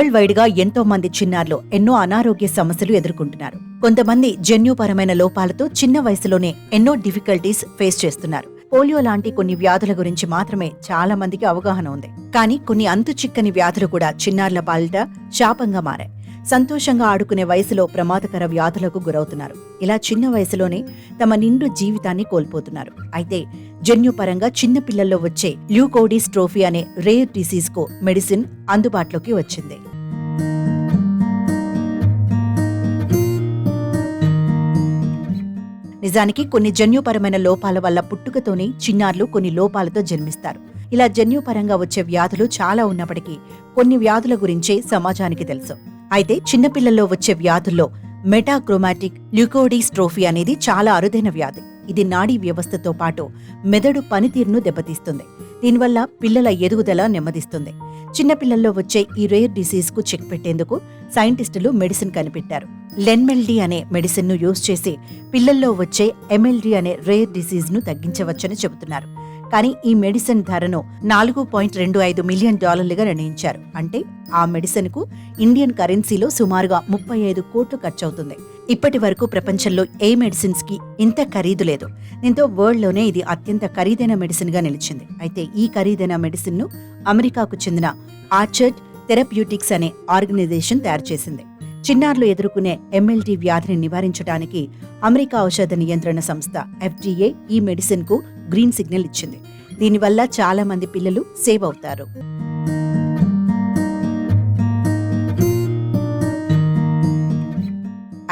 World wide గా ఎంతో మంది చిన్నారులు ఎన్నో అనారోగ్య సమస్యలు ఎదుర్కొంటున్నారు. కొంతమంది జన్యుపరమైన లోపాలతో చిన్న వయసులోనే ఎన్నో డిఫికల్టీస్ ఫేస్ చేస్తున్నారు. పోలియో లాంటి కొన్ని వ్యాధుల గురించి మాత్రమే చాలా మందికి అవగాహన ఉంది. కానీ కొన్ని అంతు చిక్కని వ్యాధులు కూడా చిన్నారుల పాలిట శాపంగా మారాయి. సంతోషంగా ఆడుకునే వయసులో ప్రమాదకర వ్యాధులకు గురవుతున్నారు. ఇలా చిన్న వయసులోనే తమ నిండు జీవితాన్ని కోల్పోతున్నారు. అయితే జన్యుపరంగా చిన్న పిల్లల్లో వచ్చే ల్యూకోడీస్ట్రోఫీ అనే రేర్ డిసీజ్ కు మెడిసిన్ అందుబాటులోకి వచ్చింది. నిజానికి కొన్ని జన్యుపరమైన లోపాల వల్ల పుట్టుకతోనే చిన్నారులు కొన్ని లోపాలతో జన్మిస్తారు. ఇలా జన్యుపరంగా వచ్చే వ్యాధులు చాలా ఉన్నప్పటికీ కొన్ని వ్యాధుల గురించే సమాజానికి తెలుసు. అయితే చిన్నపిల్లల్లో వచ్చే వ్యాధుల్లో మెటాక్రోమాటిక్ ల్యూకోడీస్ట్రోఫీ అనేది చాలా అరుదైన వ్యాధి. ఇది నాడీ వ్యవస్థతో పాటు మెదడు పనితీరును దెబ్బతీస్తుంది. దీనివల్ల పిల్లల ఎదుగుదల నెమ్మదిస్తుంది. చిన్నపిల్లల్లో వచ్చే ఈ రేర్ డిసీజ్ కు చెక్ పెట్టేందుకు సైంటిస్టులు మెడిసిన్ కనిపెట్టారు. లెన్మెల్డీ అనే మెడిసిన్ ను యూజ్ చేసి పిల్లల్లో వచ్చే ఎంఎల్డీ అనే రేర్ డిసీజ్ ను తగ్గించవచ్చని చెబుతున్నారు. కానీ ఈ మెడిసిన్ ధరను $4.25 మిలియన్ నిర్ణయించారు. అంటే ఆ మెడిసిన్ కు ఇండియన్ కరెన్సీలో సుమారుగా 35 కోట్లు ఖర్చవుతుంది. ఇప్పటి వరకు ప్రపంచంలో ఏ మెడిసిన్స్ కి ఇంత ఖరీదు లేదు. దీంతో వరల్డ్ లోనే ఇది అత్యంత ఖరీదైన మెడిసిన్ గా నిలిచింది. అయితే ఈ ఖరీదైన మెడిసిన్ ను అమెరికాకు చెందిన ఆర్చర్డ్ థెరప్యూటిక్స్ అనే ఆర్గనైజేషన్ తయారు చేసింది. చిన్నారులు ఎదుర్కొనే ఎంఎల్టీ వ్యాధిని నివారించడానికి అమెరికా ఔషధ నియంత్రణ సంస్థ FDA ఈ మెడిసిన్ కు గ్రీన్ సిగ్నల్ ఇచ్చింది. దీనివల్ల చాలా మంది పిల్లలు సేవ్ అవుతారు.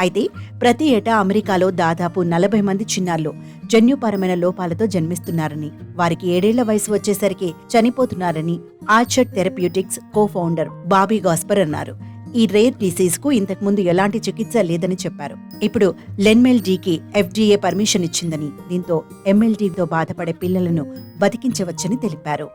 అయితే ప్రతి ఏటా అమెరికాలో దాదాపు 40 మంది చిన్నారులు జన్యుపరమైన లోపాలతో జన్మిస్తున్నారని, వారికి 7 ఏళ్ల వయసు వచ్చేసరికి చనిపోతున్నారని orchard therapeutics cofounder Bobby Gasper అన్నారు. ఈ రేర్ డిసీజ్ కు ఇంతకుముందు ఎలాంటి చికిత్స లేదని చెప్పారు. ఇప్పుడు లెన్మెల్డీకి FDA పర్మిషన్ ఇచ్చిందని, దీంతో ఎంఎల్డీతో బాధపడే పిల్లలను బతికించవచ్చని తెలిపారు.